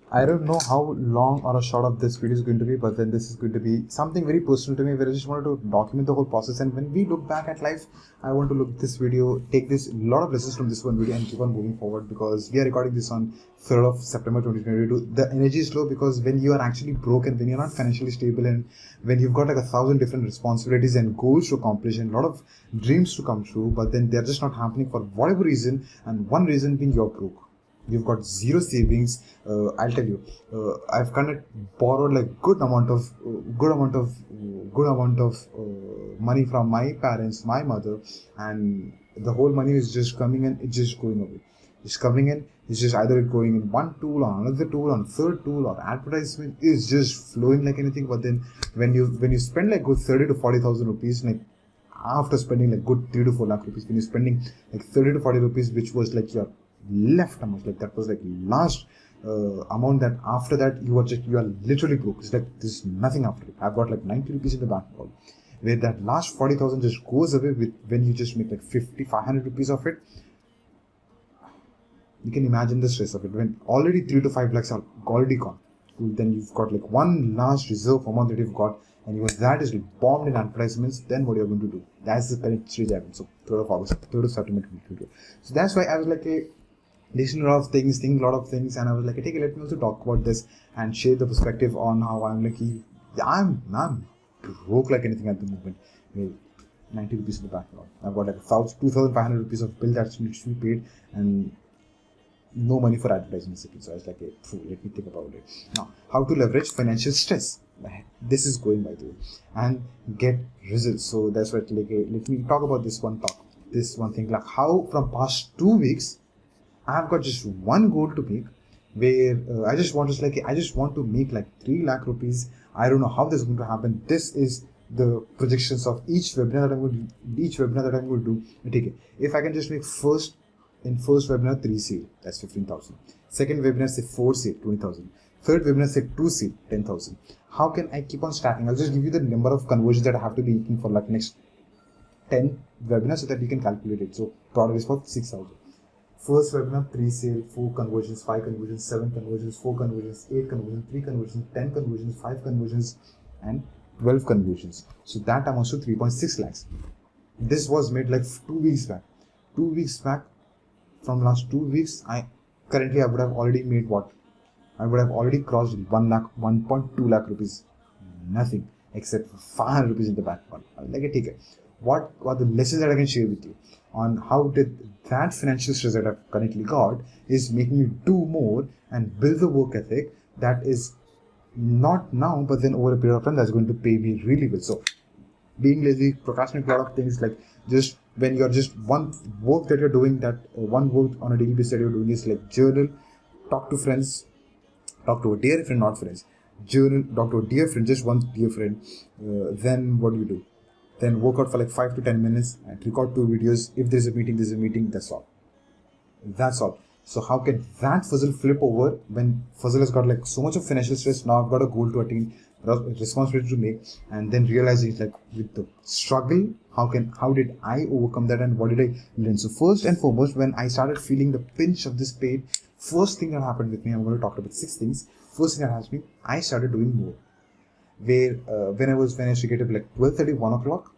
I don't know how long or a short of this video is going to be, but then this is going to be something very personal to me where I just wanted to document the whole process. And when we look back at life, I want to look this video, take this lot of lessons from this one video and keep on moving forward, because we are recording this on 3rd of September 2022. The energy is low because when you are actually broken, when you're not financially stable, and when you've got like 1,000 different responsibilities and goals to accomplish and a lot of dreams to come true, but then they're just not happening for whatever reason, and one reason being you're broke. You've got zero savings. I'll tell you, I've kind of borrowed like good amount of money from my parents, my mother, and the whole money is just coming in, it's just going away. It's coming in, it's just either going in one tool or another tool or third tool, or advertisement is just flowing like anything. But then when you spend like good 30 to 40,000 rupees, like after spending like good 3 to 4 lakh rupees, when you're spending like 30 to 40 rupees, which was like your left amount, like that was like last amount, that after that you are literally broke. It's like there's nothing after it. I've got like 90 rupees in the bank account, where that last 40,000 just goes away with when you just make like 500 rupees of it. You can imagine the stress of it when already 3 to 5 lakhs are already gone. Then you've got like one last reserve amount that you've got, and even that is bombed in advertisements. Then what you're going to do? That's the current stage I'm in. So 3rd of August, 3rd of September 2022. So that's why I was like listening a lot of things, thinking a lot of things, and I was like, okay, let me also talk about this and share the perspective on how I'm like, I'm broke like anything at the moment. 90 rupees in the bank account. I've got like 2,500 rupees of bill that needs to be paid, and no money for advertising. So I was like, hey, let me think about it. Now, how to leverage financial stress. This is going by the way, and get results. So that's what like, let me talk about this one thing, like how from past 2 weeks I've got just one goal to make, where I just want to make like 3 lakh rupees. I don't know how this is going to happen. This is the projections of each webinar that I'm going to do. Okay, if I can just make first webinar 3 sale, that's 15,000. Second webinar say 4 sale, 20,000. Third webinar say 2 sale, 10,000. How can I keep on stacking? I'll just give you the number of conversions that I have to be making for like next 10 webinars so that you can calculate it. So product is for 6,000. First webinar 3 sale, 4 conversions, 5 conversions, 7 conversions, 4 conversions, 8 conversions, 3 conversions, 10 conversions, 5 conversions, and 12 conversions. So that amounts to 3.6 lakhs. This was made like 2 weeks back. 2 weeks back, from last 2 weeks, I would have already made what? I would have already crossed 1.2 lakh rupees. Nothing except 500 rupees in the bank account. Like a ticket. What are the lessons that I can share with you on how did that financial stress that I've currently got is making me do more and build the work ethic that is not now, but then over a period of time that's going to pay me really well. So being lazy, procrastinating a lot of things, like just when you're just one work that you're doing, that one work on a daily basis that you're doing is like journal, talk to friends, talk to a dear friend, not friends, journal, talk to a dear friend, just one dear friend. Then what do? Then work out for like 5 to 10 minutes and record 2 videos. If there's a meeting, that's all. That's all. So how can that fuzzle flip over when fuzzle has got like so much of financial stress? Now I've got a goal to attain, responsibility to make, and then realizing like with the struggle, how did I overcome that and what did I learn? So first and foremost, when I started feeling the pinch of this pain, first thing that happened with me, I'm going to talk about 6 things. First thing that happened with me, I started doing more. Where when I used to get up like 12:30, 1 o'clock,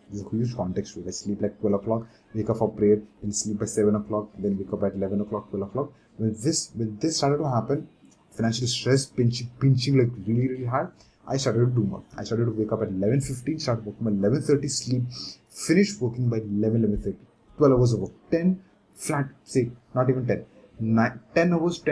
there's a huge context to it. I sleep like 12 o'clock, wake up for prayer, then sleep by 7 o'clock, then wake up at 11 o'clock, 12 o'clock. When this started to happen, financial stress pinching like really, really hard, I started to do more. I started to wake up at 11:15, start working by 11:30, sleep, finish working by 11:30. 12 hours of work. 10 flat, say, not even 10. 10 hours,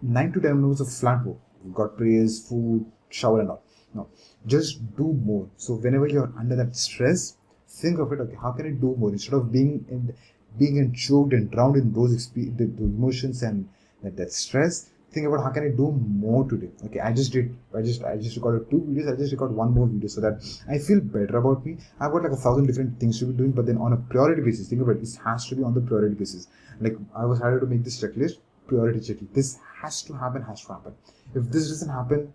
9 to 10 hours of flat work. You've got prayers, food, shower and all. No, just do more. So whenever you're under that stress, think of it, okay, how can I do more? Instead of being choked and drowned in those the emotions and that stress, think about how can I do more today. Okay, I just recorded 2 videos. I just recorded 1 more video so that I feel better about me. I've got like 1,000 different things to be doing, but then on a priority basis, think about it, this has to be on the priority basis. Like I was hired to make this checklist, priority checklist. This has to happen. If this doesn't happen,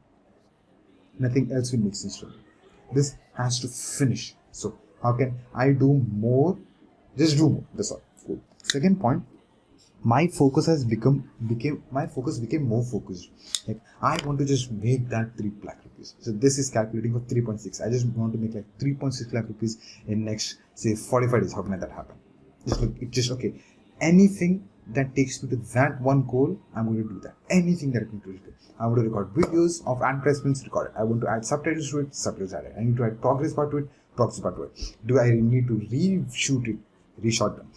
nothing else will make sense to me. This has to finish. So how can I do more? Just do more. That's all. Cool. Second point, my focus became more focused. Like, I want to just make that 3 lakh rupees. So this is calculating for 3.6. I just want to make like 3.6 lakh rupees in next, say, 45 days. How can that happen? Just okay. Anything that takes me to that one goal, I'm going to do that. Anything that I can do. I want to record videos of advertisements, record it. I want to add subtitles to it, subtitles added. I need to add progress part to it, progress part to it. Do I need to reshoot it, reshot them?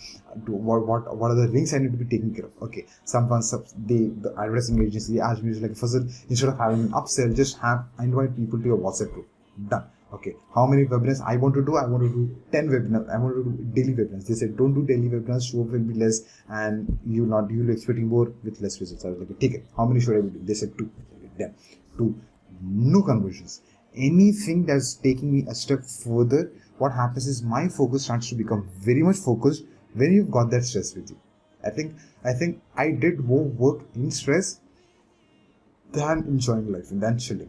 What are the links I need to be taking care of? Okay, the advertising agency asked me, like, Fazal, instead of having an upsell, just invite people to your WhatsApp group. Done. Okay, how many webinars I want to do? I want to do 10 webinars. I want to do daily webinars. They said, don't do daily webinars, show up will be less, and you'll expecting more with less results. I was like, take it. How many should I do? They said 2. Then 2. No conversions. Anything that's taking me a step further, what happens is my focus starts to become very much focused when you've got that stress with you. I think I did more work in stress than enjoying life and than chilling.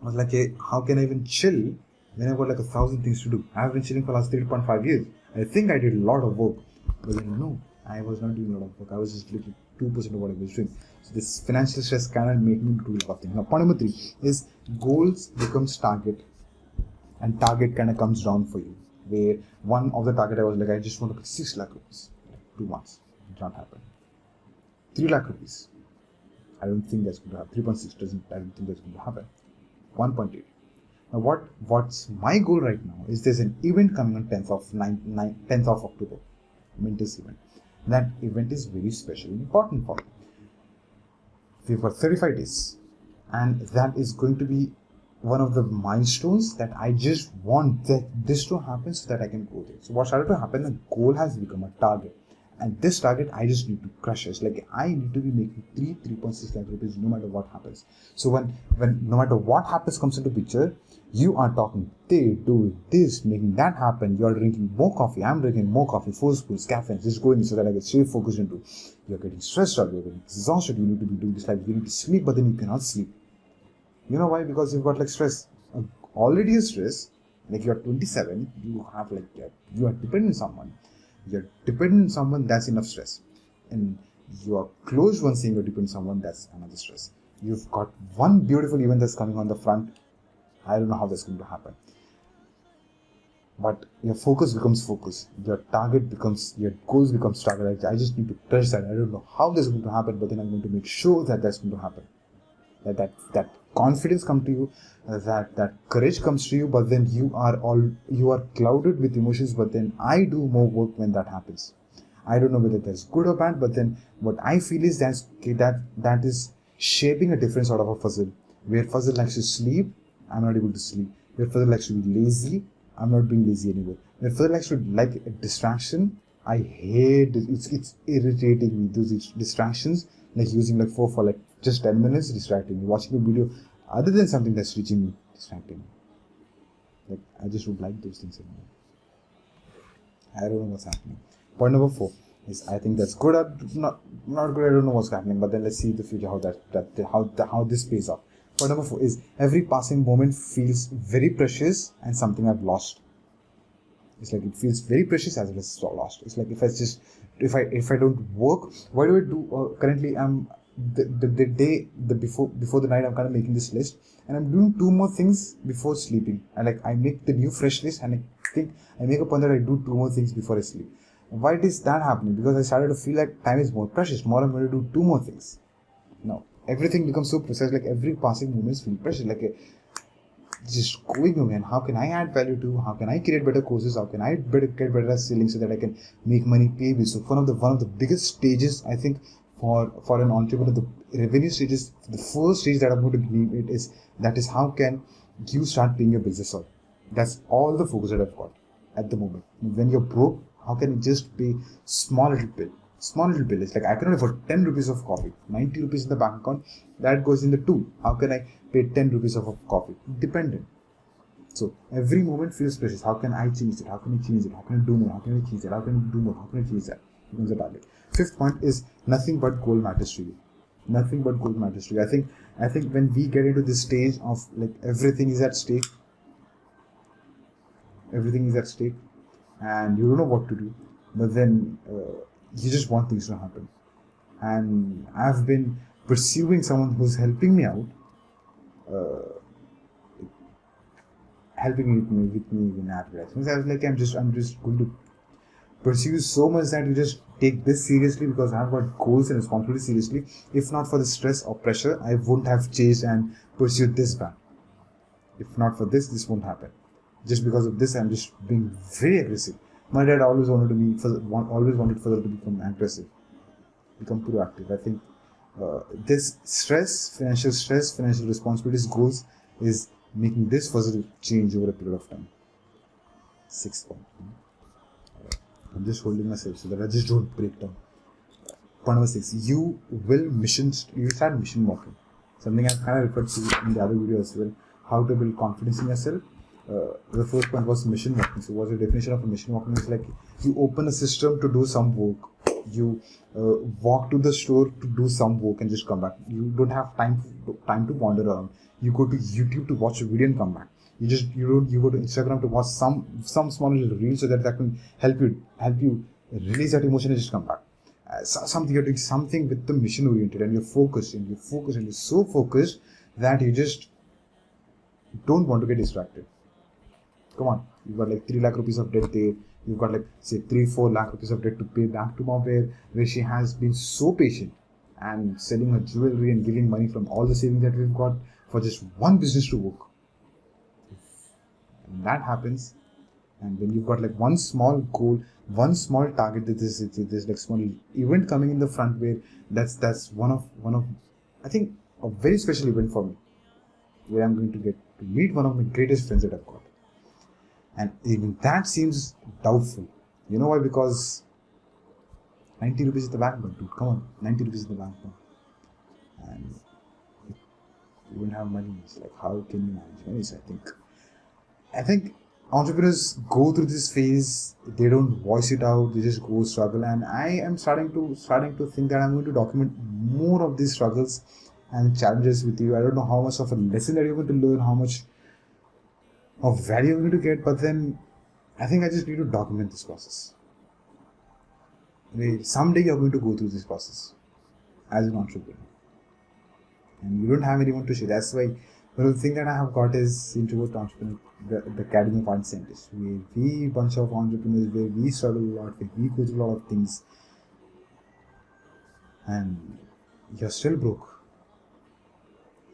I was like, hey, how can I even chill when I've got like 1,000 things to do? I've been chilling for the last 3.5 years. I think I did a lot of work, but then no, I was not doing a lot of work. I was just literally 2% of what I was doing. So this financial stress kind of made me do a lot of things. Now, point number 3 is goals becomes target, and target kind of comes down for you. Where one of the target I was like, I just want to pay 6 lakh rupees, 2 months. It can't happen. 3 lakh rupees. I don't think that's going to happen. 3.6 I don't think that's going to happen. 1.8. Now what's my goal right now is there's an event coming on 10th of October, Mintus event. That event is very special and important for me. We've got 35 days, and that is going to be one of the milestones that I just want this to happen so that I can go there. So what started to happen, the goal has become a target. And this target, I just need to crush it. It's like I need to be making 3.6 lakh rupees no matter what happens. So when no matter what happens comes into picture, you are talking, they doing this, making that happen. You're drinking more coffee. I'm drinking more coffee, 4 spoons, caffeine, just going so that I get stay focused into. You're getting stressed out. You're getting exhausted. You need to be doing this, like you need to sleep, but then you cannot sleep. You know why? Because you've got like stress. Already a stress. Like you're 27. You have like you are dependent on someone. You're dependent on someone, that's enough stress. And you are close one saying you're dependent on someone, that's another stress. You've got one beautiful event that's coming on the front. I don't know how that's going to happen. But your focus becomes focus. Your target becomes, your goals becomes target. I just need to touch that. I don't know how that's going to happen, but then I'm going to make sure that that's going to happen. That confidence comes to you, that courage comes to you, but then you are clouded with emotions, but then I do more work when that happens. I don't know whether that's good or bad, but then what I feel is that is shaping a different sort of a Fazal. Where Fazal likes to sleep, I'm not able to sleep. Where Fazal likes to be lazy, I'm not being lazy anymore. Where Fazal likes to like a distraction, I hate it. It's irritating me, those distractions, like using like for like just 10 minutes distracting me, watching a video other than something that's reaching me, distracting me. Like, I just don't like those things anymore. I don't know what's happening. Point number 4 is, I think that's good or not good. I don't know what's happening, but then let's see in the future how this pays off. Point number 4 is, every passing moment feels very precious and something I've lost. It's like it feels very precious as well as lost. It's like if I don't work, what do I do? Currently, I'm before the night, I'm kind of making this list, and I'm doing 2 more things before sleeping. And like I make the new fresh list, and I think I make a point that I do 2 more things before I sleep. Why is that happening? Because I started to feel like time is more precious. More I'm going to do 2 more things. Now everything becomes so precise. Like every passing moment feels precious. Like just going away, and how can I add value to? How can I create better courses? How can I get better at selling so that I can make money, pay bills? So one of the biggest stages, I think, for an entrepreneur, the revenue stages, the first stage that I'm going to believe it is, that is how can you start paying your business off. That's all the focus that I've got at the moment. When you're broke, how can you just pay small little bill? It's like I can only afford 10 rupees of coffee, 90 rupees in the bank account, that goes in the tool. How can I pay 10 rupees of coffee? Dependent. So every moment feels precious. How can I change it? How can I change it? How can I do more? How can I change it? How can I do more? How can I change that? Becomes a target. 5th point is, nothing but goal matters to you. Nothing but goal matters to you. I think when we get into this stage of like everything is at stake, and you don't know what to do, but then you just want things to happen. And I've been pursuing someone who's helping me out, helping with me in advertisements. I was like, I'm just going to pursue so much that you just take this seriously because I've got goals and responsibilities seriously. If not for the stress or pressure, I wouldn't have chased and pursued this band. If not for this won't happen. Just because of this, I'm just being very aggressive. My dad always wanted Fazal to become aggressive, become proactive. I think this financial responsibilities, goals is making this Fazal change over a period of time. 6th point. I'm just holding myself so that I just don't break down. Point number 6. You start mission walking. Something I've kind of referred to in the other video as well. How to build confidence in yourself. The first point was mission walking. So what's the definition of a mission walking? It's like you open a system to do some work. You walk to the store to do some work and just come back. You don't have time to wander around. You go to YouTube to watch a video and come back. You go to Instagram to watch some small little reel so that can help you release that emotion and just come back. You're doing something with the mission oriented and you're focused and you're so focused that you just don't want to get distracted. Come on, you've got like 3 lakh rupees of debt there. You've got like say 3-4 lakh rupees of debt to pay back to mom, where she has been so patient and selling her jewelry and giving money from all the savings that we've got for just one business to work. And that happens, and when you've got like one small goal, one small target, that there's like small event coming in the front where that's one of I think a very special event for me, where I'm going to get to meet one of my greatest friends that I've got. And even that seems doubtful. You know why? Because 90 rupees is the bank, dude. Come on, 90 rupees is the bank. And you don't have money. It's like, how can you manage money? So I think entrepreneurs go through this phase. They don't voice it out. They just go struggle. And I am starting to think that I'm going to document more of these struggles and challenges with you. I don't know how much of a lesson that you're going to learn, how much of value you're going to get, but then I think I just need to document this process. Someday you're going to go through this process as an entrepreneur, and you don't have anyone to share. That's why one of the things that I have got is Introvert Entrepreneur, the Academy of Art Scientists, where we bunch of entrepreneurs, where we struggle a lot, where we go through a lot of things, and you're still broke.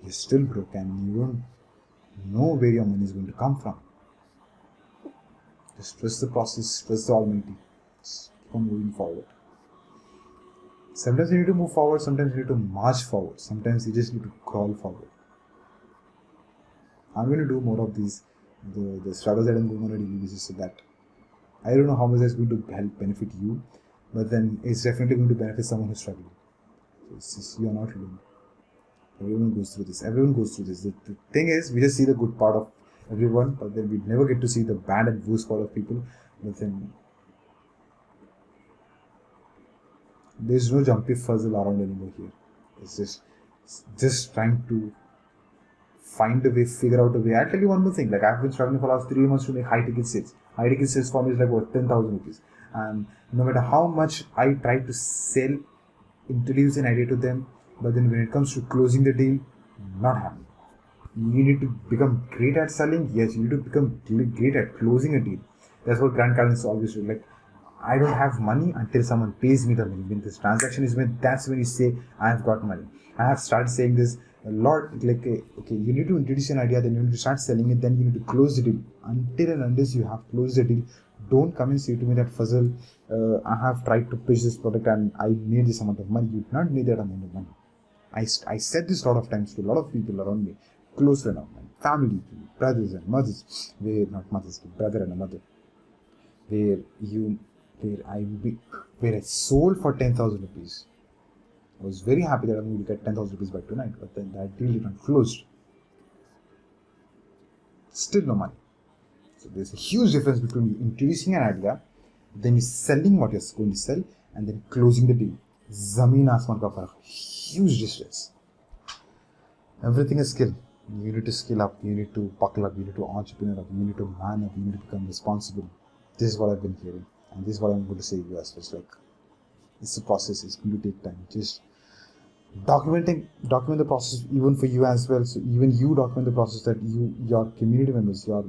You're still broke, and you don't know where your money is going to come from. Just trust the process, trust the Almighty. Just keep on moving forward. Sometimes you need to move forward, sometimes you need to march forward, sometimes you just need to crawl forward. I'm going to do more of these, the struggles that I'm going on a daily basis, so that I don't know how much that's going to help benefit you, but then it's definitely going to benefit someone who's struggling. So it's just, you're not alone. Everyone goes through this. The thing is, we just see the good part of everyone, but then we never get to see the bad and worst part of people. But then there's no jumpy fuzzle around anymore here. It's just trying to find a way, figure out a way. I'll tell you one more thing. Like, I've been struggling for the last 3 months to make high ticket sales. High ticket sales for me is like what, 10,000 rupees. And no matter how much I try to sell, introduce an idea to them, but then when it comes to closing the deal, not happening. You need to become great at selling. Yes, you need to become great at closing a deal. That's what Grant Cardone always do. Like, I don't have money until someone pays me the money. When this transaction is made, that's when you say, I've got money. I have started saying this a lot. Like, okay, you need to introduce an idea, then you need to start selling it, then you need to close the deal. Until and unless you have closed the deal, don't come and say to me that, Fazal, I have tried to pitch this product and I made this amount of money. You did not need that amount of money. I said this a lot of times to a lot of people around me, close friends of mine, family, brothers and mothers, brother and a mother, where I sold for 10,000 rupees. I was very happy that I'm going to get 10,000 rupees by tonight, but then that deal did not closed. Still no money. So there's a huge difference between introducing an idea, then selling what you're going to sell, and then closing the deal. Zameen Asman ka fark. Huge distance. Everything is skill. You need to skill up, you need to buckle up, you need to entrepreneur up, you need to man up, you need to become responsible. This is what I've been hearing, and this is what I'm going to say to you as well. Like, It's a process. It's going to take time. Just document the process even for you as well. So even you document the process, that your community members, your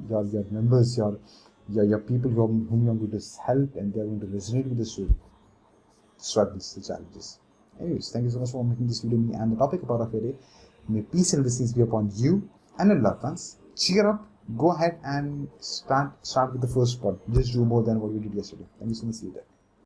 members, your people whom you're going to help, and they're going to resonate with the story, struggles, the challenges. Anyways, thank you so much for making this video me and the topic about of your day. May peace and blessings be upon you and your loved ones. Cheer up. Go ahead and start with the first part. Just do more than what we did yesterday. Thank you so much. See you there.